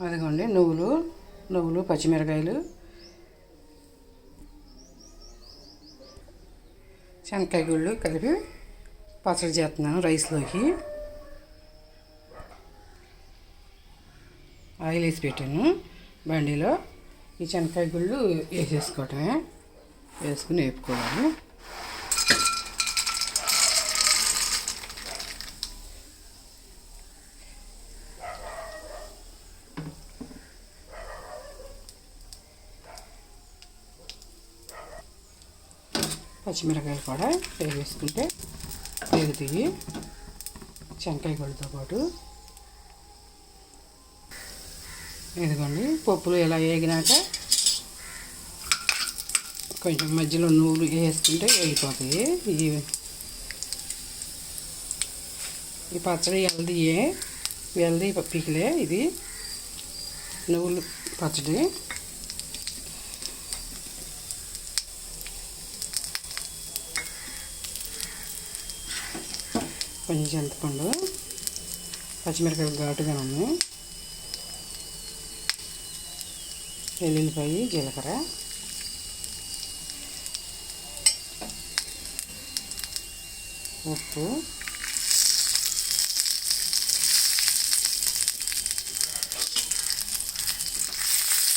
అదిగోండి నువ్వులు పచ్చిమిరకాయలు శనక్కాయ గుళ్ళు కలిపి పచ్చడి చేస్తున్నాను రైస్లోకి. ఆయిల్ వేసి పెట్టాను బండిలో. ఈ శనక్కాయ గుళ్ళు వేసేసుకోవటమే, వేసుకుని వేపుకోవాలి. పచ్చిమిరకాయలు కూడా వేసుకుంటే వేగుతాయి శనక్కాయ గుళ్ళతో పాటు. ఇదిగోండి పప్పులు ఇలా వేగినాక కొంచెం మధ్యలో నువ్వులు వేసుకుంటే వేగిపోతాయి. ఈ పచ్చడి వెల్ది పీకిలే. ఇది నువ్వులు పచ్చడి. కొంచెం చింతపండు, పచ్చిమిరకాయలు ఘాటుగా ఉన్నాయి, వెల్లుల్లిపాయ, జీలకర్ర, ఉప్పు,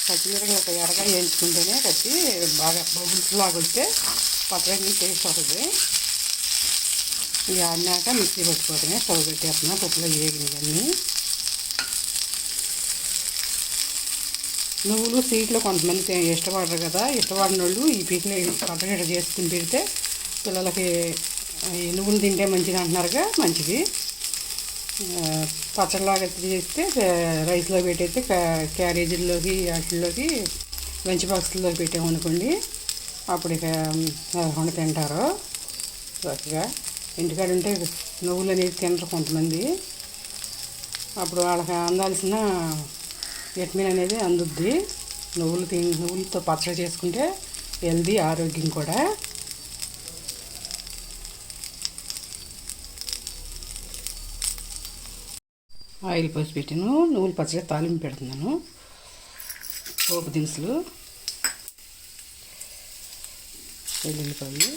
పచ్చిమిరకాయలు ఒక ఎరగా వేయించుకుంటేనే కట్టి బాగా బబుల్స్ లాగా వస్తే పచ్చడి టేస్ట్ వస్తుంది. ఇవి ఆడినాక మిక్సీ పట్టుకోవటమే. స్టవ్ పెట్టేస్తున్నా పప్పులో వేగినవన్నీ. నువ్వులు స్వీట్లో కొంతమంది ఇష్టపడరు కదా, ఇష్టపడిన వాళ్ళు ఈ పీకిని పచ్చడి చేసుకుని పెడితే పిల్లలకి ఈ నువ్వులు తింటే మంచిది అంటున్నారుగా, మంచిది. పచ్చడిలాగా చేస్తే రైస్లో పెట్టేస్తే క్యారేజీల్లోకి వాటిల్లోకి లంచ్ బాక్స్లోకి పెట్టామనుకోండి, అప్పుడు ఇక తింటారు చక్కగా. ఇంటికాడ ఉంటే నువ్వులు అనేది తినరు కొంతమంది. అప్పుడు వాళ్ళకి అందాల్సిన విటమిన్ అనేది అందుద్ది. నువ్వులతో పచ్చడి చేసుకుంటే హెల్దీ, ఆరోగ్యం కూడా. ఆయిల్ పోసి పెట్టాను. నువ్వుల పచ్చడి తాలింపు పెడుతున్నాను. పోపు దినుసులు, వెల్లుల్లిపాయలు,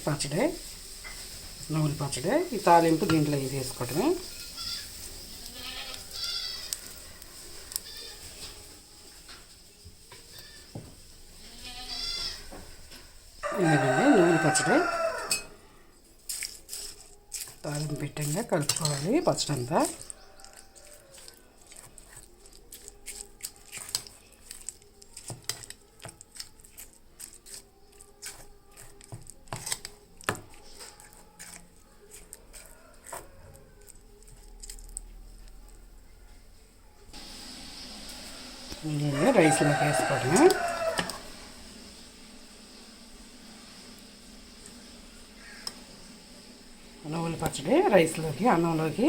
పచ్చడి, నువ్వుల పచ్చడి. ఈ తాలింపు దీంట్లో వేసుకోవటమే. ఇలాగండి నువ్వుల పచ్చడి తాలింపు పెట్టంగా కలుపుకోవాలి పచ్చడి అంతా. రైస్లోకి వేసుకోవడమే. నువ్వుల పచ్చడి రైస్లోకి, అన్నంలోకి